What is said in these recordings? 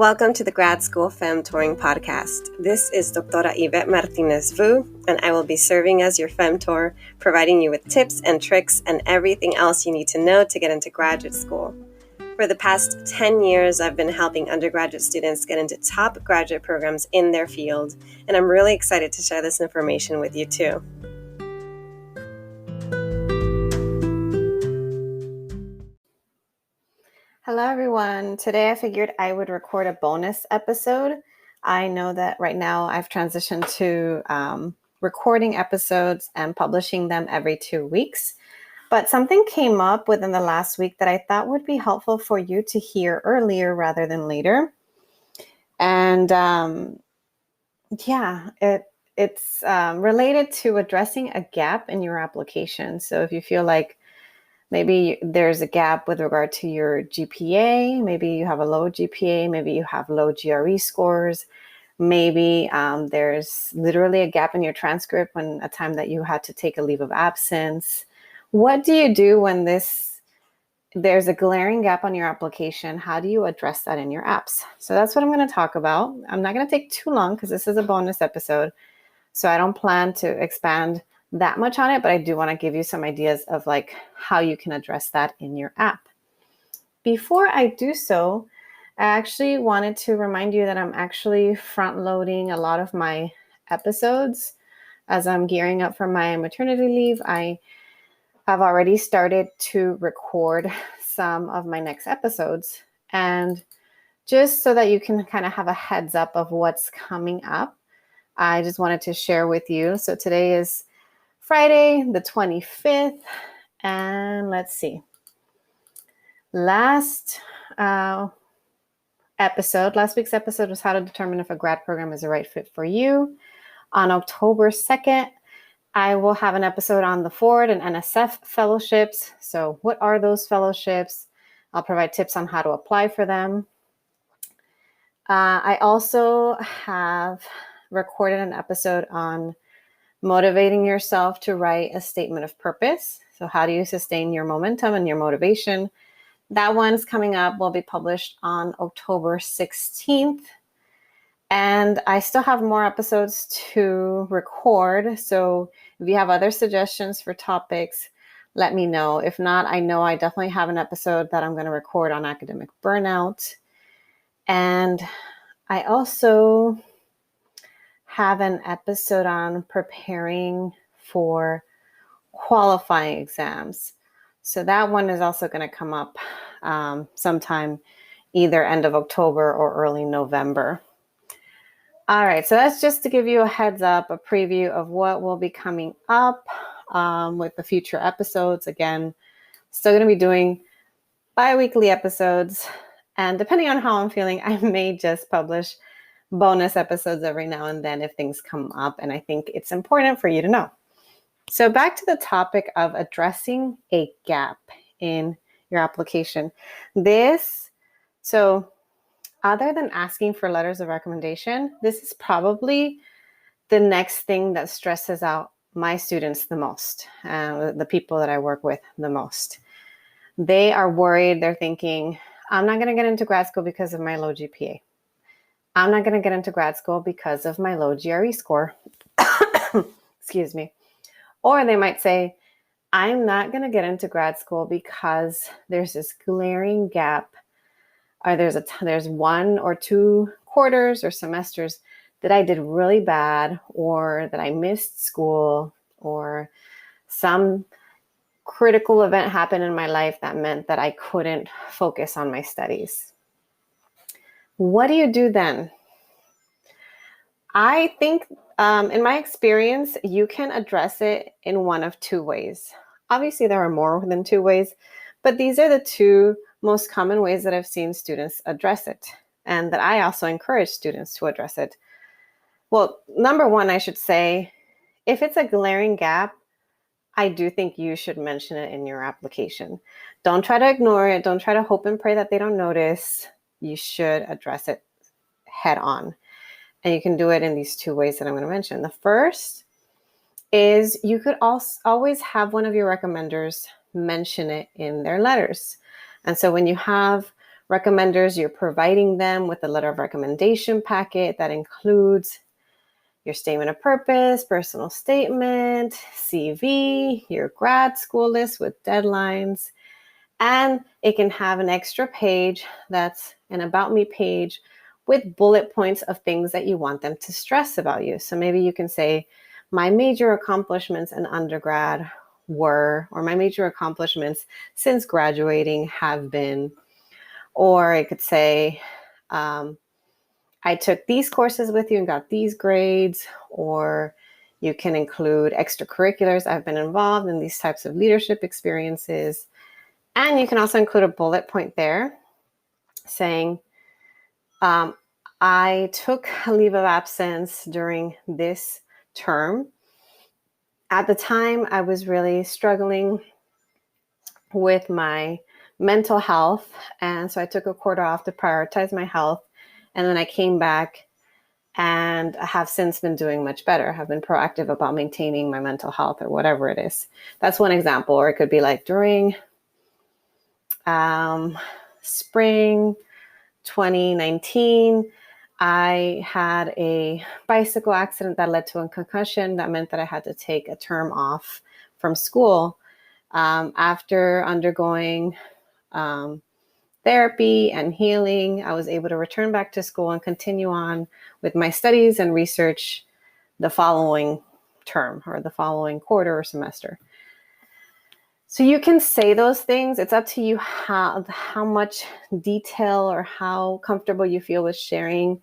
Welcome to the Grad School Femtoring Podcast. This is Doctora Yvette Martinez-Vu, and I will be serving as your femtor, providing you with tips and tricks and everything else you need to know to get into graduate school. For the past 10 years, I've been helping undergraduate students get into top graduate programs in their field, and I'm really excited to share this information with you too. Hello everyone. Today I figured I would record a bonus episode. I know that right now I've transitioned to recording episodes and publishing them every 2 weeks. But something came up within the last week that I thought would be helpful for you to hear earlier rather than later. And it's related to addressing a gap in your application. So if you feel like maybe there's a gap with regard to your GPA, maybe you have a low GPA, maybe you have low GRE scores, maybe there's literally a gap in your transcript when a time that you had to take a leave of absence. What do you do when there's a glaring gap on your application? How do you address that in your apps? So that's what I'm going to talk about. I'm not going to take too long because this is a bonus episode. So I don't plan to expand that much on it, but I do want to give you some ideas of like how you can address that in your app. Before I do so, I actually wanted to remind you that I'm actually front loading a lot of my episodes as I'm gearing up for my maternity leave. I have already started to record some of my next episodes, and just so that you can kind of have a heads up of what's coming up, I just wanted to share with you. So today is Friday, the 25th, and let's see. Last week's episode was how to determine if a grad program is the right fit for you. On October 2nd, I will have an episode on the Ford and NSF fellowships. So what are those fellowships? I'll provide tips on how to apply for them. I also have recorded an episode on motivating yourself to write a statement of purpose. So how do you sustain your momentum and your motivation? That one's coming up, will be published on October 16th. And I still have more episodes to record. So if you have other suggestions for topics, let me know. If not, I know I definitely have an episode that I'm going to record on academic burnout. And I also have an episode on preparing for qualifying exams. So that one is also going to come up sometime either end of October or early November. All right, so that's just to give you a heads up, a preview of what will be coming up with the future episodes. Again, still going to be doing bi-weekly episodes, and depending on how I'm feeling, I may just publish bonus episodes every now and then if things come up, and I think it's important for you to know. So back to the topic of addressing a gap in your application. Other than asking for letters of recommendation, this is probably the next thing that stresses out my students the most, the people that I work with the most. They are worried. They're thinking, I'm not going to get into grad school because of my low GPA. I'm not going to get into grad school because of my low GRE score. Excuse me. Or they might say, I'm not going to get into grad school because there's this glaring gap, or there's 1 or 2 quarters or semesters that I did really bad, or that I missed school, or some critical event happened in my life that meant that I couldn't focus on my studies. What do you do then? I think in my experience, you can address it in one of 2 ways. Obviously, there are more than 2 ways, but these are the 2 most common ways that I've seen students address it, and that I also encourage students to address it. Well, number 1, I should say, if it's a glaring gap, I do think you should mention it in your application. Don't try to ignore it. Don't try to hope and pray that they don't notice. You should address it head on. And you can do it in these 2 ways that I'm going to mention. The first is you could always have one of your recommenders mention it in their letters. And so when you have recommenders, you're providing them with a letter of recommendation packet that includes your statement of purpose, personal statement, CV, your grad school list with deadlines, and it can have an extra page that's an about me page with bullet points of things that you want them to stress about you. So maybe you can say, my major accomplishments in undergrad were, or my major accomplishments since graduating have been, or it could say, I took these courses with you and got these grades, or you can include extracurriculars. I've been involved in these types of leadership experiences. And you can also include a bullet point there saying, I took a leave of absence during this term. At the time, I was really struggling with my mental health. And so I took a quarter off to prioritize my health. And then I came back and I have since been doing much better. I have been proactive about maintaining my mental health or whatever it is. That's one example. Or it could be like during spring 2019, I had a bicycle accident that led to a concussion. That meant that I had to take a term off from school. After undergoing therapy and healing, I was able to return back to school and continue on with my studies and research the following term or the following quarter or semester. So you can say those things. It's up to you how much detail or how comfortable you feel with sharing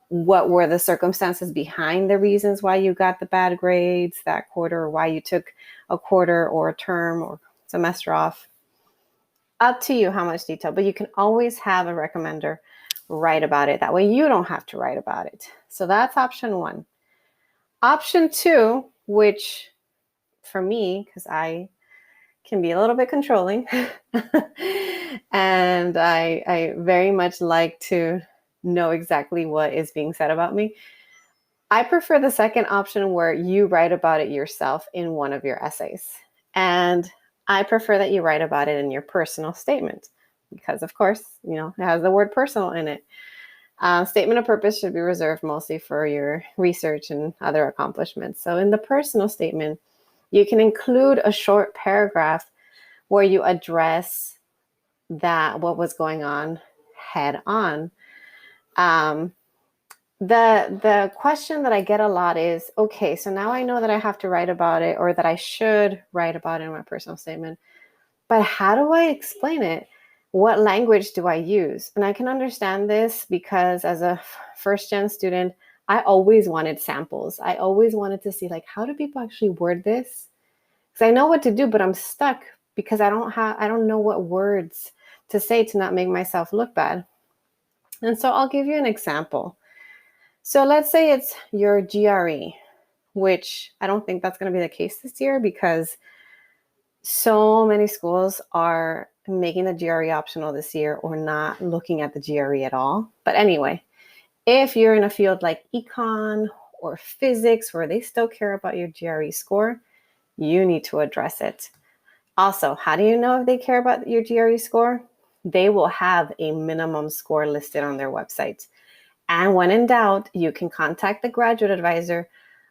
what were the circumstances behind the reasons why you got the bad grades that quarter, or why you took a quarter or a term or semester off. Up to you how much detail, but you can always have a recommender write about it. That way you don't have to write about it. So that's option one. Option two, which for me, because I can be a little bit controlling and I very much like to know exactly what is being said about me. I prefer the second option where you write about it yourself in one of your essays. And I prefer that you write about it in your personal statement because, of course, it has the word personal in it. Statement of purpose should be reserved mostly for your research and other accomplishments. So in the personal statement, you can include a short paragraph where you address what was going on head on. The question that I get a lot is, okay, so now I know that I have to write about it, or that I should write about it in my personal statement, but how do I explain it? What language do I use? And I can understand this because as a first-gen student, I always wanted samples. I always wanted to see, how do people actually word this? Because I know what to do, but I'm stuck because I don't know what words to say to not make myself look bad. And so I'll give you an example. So let's say it's your GRE, which I don't think that's going to be the case this year because so many schools are making the GRE optional this year or not looking at the GRE at all. But anyway, if you're in a field like econ or physics where they still care about your GRE score, you need to address it. Also, how do you know if they care about your GRE score? They will have a minimum score listed on their website. And when in doubt, you can contact the graduate advisor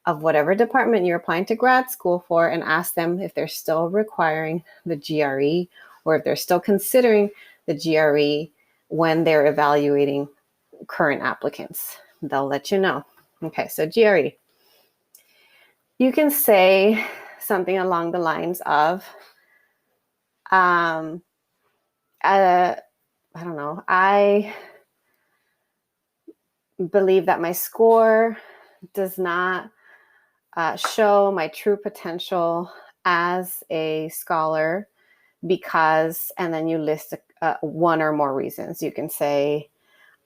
of whatever department you're applying to grad school for and ask them if they're still requiring the GRE or if they're still considering the GRE when they're evaluating current applicants. They'll let you know. Okay, so GRE. You can say something along the lines of, I don't know, I believe that my score does not show my true potential as a scholar because, and then you list one or more reasons. You can say,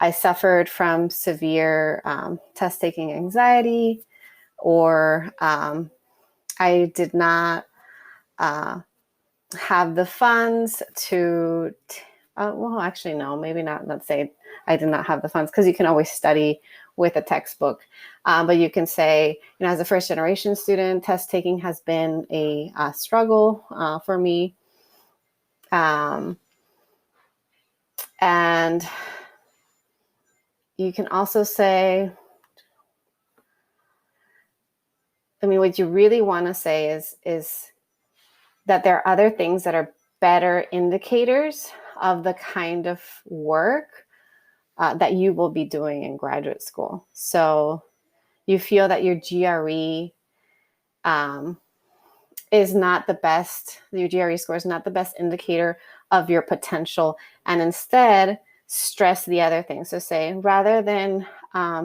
I suffered from severe test-taking anxiety, or I did not have the funds to, well, actually, no, maybe not. Let's say I did not have the funds, because you can always study with a textbook. But you can say, as a first generation student, test taking has been a struggle for me. And you can also say, what you really want to say is that there are other things that are better indicators of the kind of work that you will be doing in graduate school. So you feel that your GRE is not the best, your GRE score is not the best indicator of your potential, and instead stress the other things. So say, rather than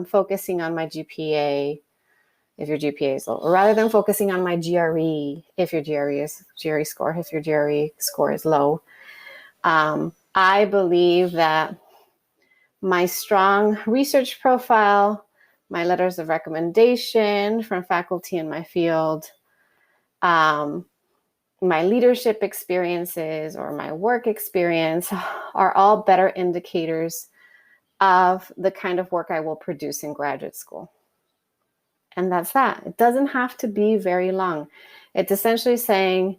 focusing on my GPA, if your GPA is low, or rather than focusing on my GRE, if your GRE score is low, I believe that my strong research profile, my letters of recommendation from faculty in my field, my leadership experiences or my work experience are all better indicators of the kind of work I will produce in graduate school. And that's that. It doesn't have to be very long. It's essentially saying,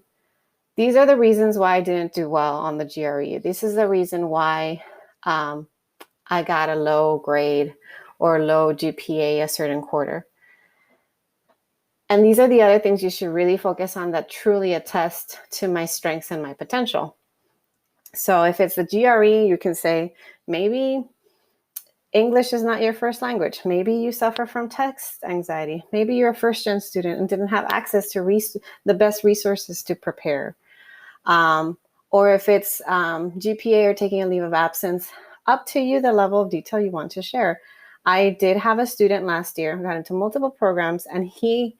these are the reasons why I didn't do well on the GRE. This is the reason why I got a low grade or low GPA a certain quarter. And these are the other things you should really focus on that truly attest to my strengths and my potential. So if it's the GRE, you can say, maybe English is not your first language. Maybe you suffer from text anxiety. Maybe you're a first-gen student and didn't have access to the best resources to prepare. Or if it's GPA or taking a leave of absence, up to you the level of detail you want to share. I did have a student last year who got into multiple programs, and he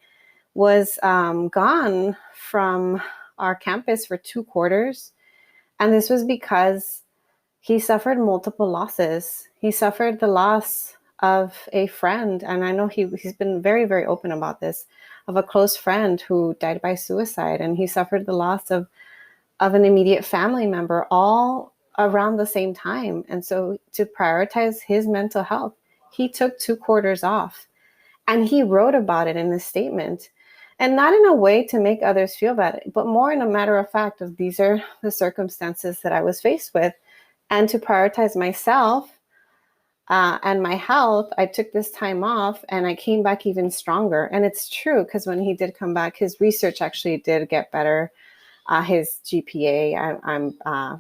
was gone from our campus for 2 quarters. And this was because he suffered multiple losses. He suffered the loss of a friend. And I know he's been very, very open about this, of a close friend who died by suicide. And he suffered the loss of an immediate family member all around the same time. And so to prioritize his mental health, he took 2 quarters off. And he wrote about it in his statement. And not in a way to make others feel bad, but more in a matter of fact of, these are the circumstances that I was faced with. And to prioritize myself and my health, I took this time off and I came back even stronger. And it's true, because when he did come back, his research actually did get better. His GPA,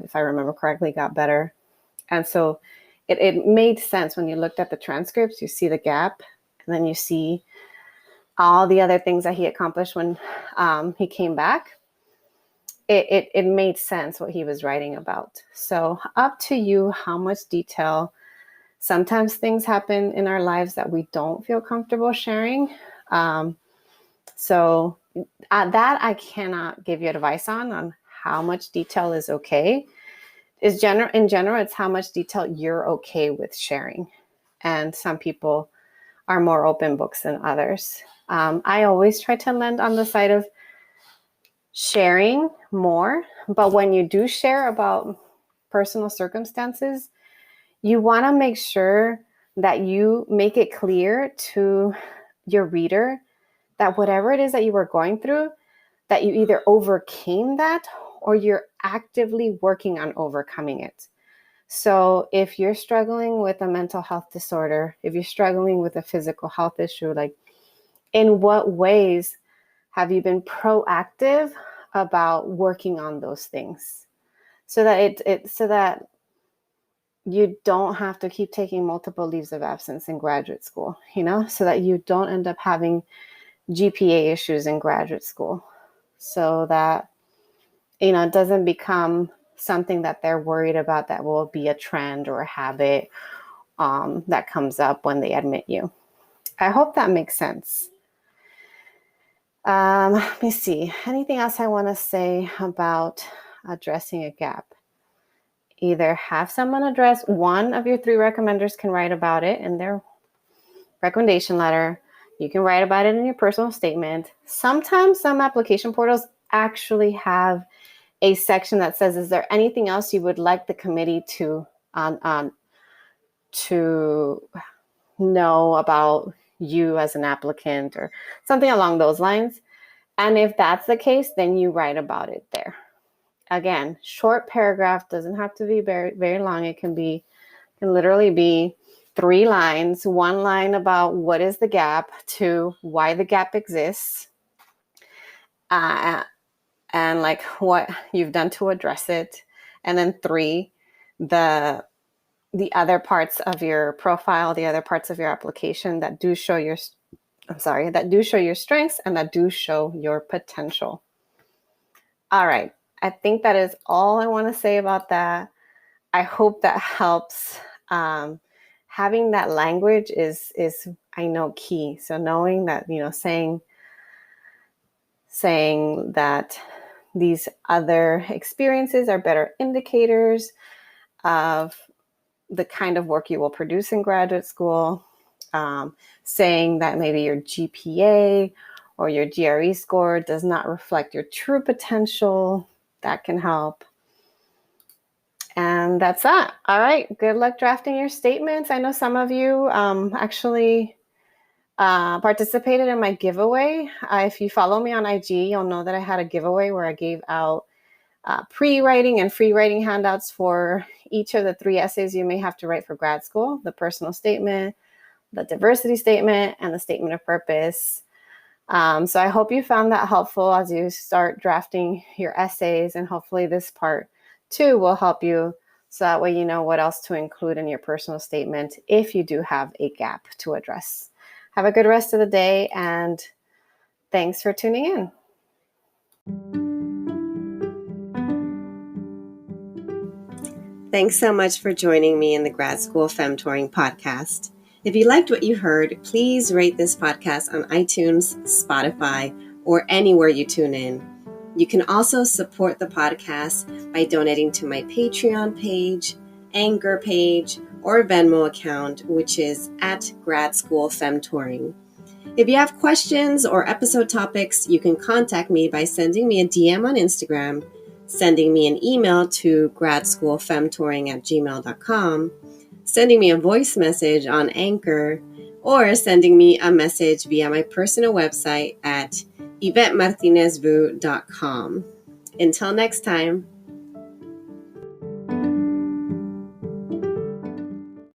if I remember correctly, got better. And so it made sense when you looked at the transcripts. You see the gap, and then you see all the other things that he accomplished when he came back. It made sense what he was writing about. So up to you how much detail. Sometimes things happen in our lives that we don't feel comfortable sharing. So that I cannot give you advice on how much detail is okay. In general, it's how much detail you're okay with sharing. And some people are more open books than others. I always try to lend on the side of sharing more, but when you do share about personal circumstances, you want to make sure that you make it clear to your reader that whatever it is that you were going through, that you either overcame that or you're actively working on overcoming it. So if you're struggling with a mental health disorder, if you're struggling with a physical health issue, like, in what ways have you been proactive about working on those things, so that you don't have to keep taking multiple leaves of absence in graduate school, so that you don't end up having GPA issues in graduate school, so that, it doesn't become something that they're worried about that will be a trend or a habit that comes up when they admit you. I hope that makes sense. Let me see. Anything else I want to say about addressing a gap? Either have someone address, one of your 3 recommenders can write about it in their recommendation letter. You can write about it in your personal statement. Sometimes some application portals actually have a section that says, is there anything else you would like the committee to know about you as an applicant, or something along those lines. And if that's the case, then you write about it there. again, short paragraph, doesn't have to be very, very long. It can literally be 3 lines, 1 line about what is the gap, 2, why the gap exists, and like what you've done to address it. And then 3, the other parts of your profile, the other parts of your application that do show your strengths and that do show your potential. All right. I think that is all I want to say about that. I hope that helps. Having that language is I know key. So knowing that, saying that these other experiences are better indicators of the kind of work you will produce in graduate school. Saying that maybe your GPA or your GRE score does not reflect your true potential, that can help. And that's that. All right. Good luck drafting your statements. I know some of you actually participated in my giveaway. If you follow me on IG, you'll know that I had a giveaway where I gave out pre-writing and free writing handouts for each of the 3 essays you may have to write for grad school: the personal statement, the diversity statement, and the statement of purpose. So I hope you found that helpful as you start drafting your essays, and hopefully this part too will help you, so that way you know what else to include in your personal statement if you do have a gap to address. Have a good rest of the day, and thanks for tuning in. Thanks so much for joining me in the Grad School Femtoring Podcast. If you liked what you heard, please rate this podcast on iTunes, Spotify, or anywhere you tune in. You can also support the podcast by donating to my Patreon page, Anchor page, or Venmo account, which is at Grad School Femtoring. If you have questions or episode topics, you can contact me by sending me a DM on Instagram, sending me an email to gradschoolfemtoring@gmail.com, sending me a voice message on Anchor, or sending me a message via my personal website at YvetteMartinezvu.com. Until next time.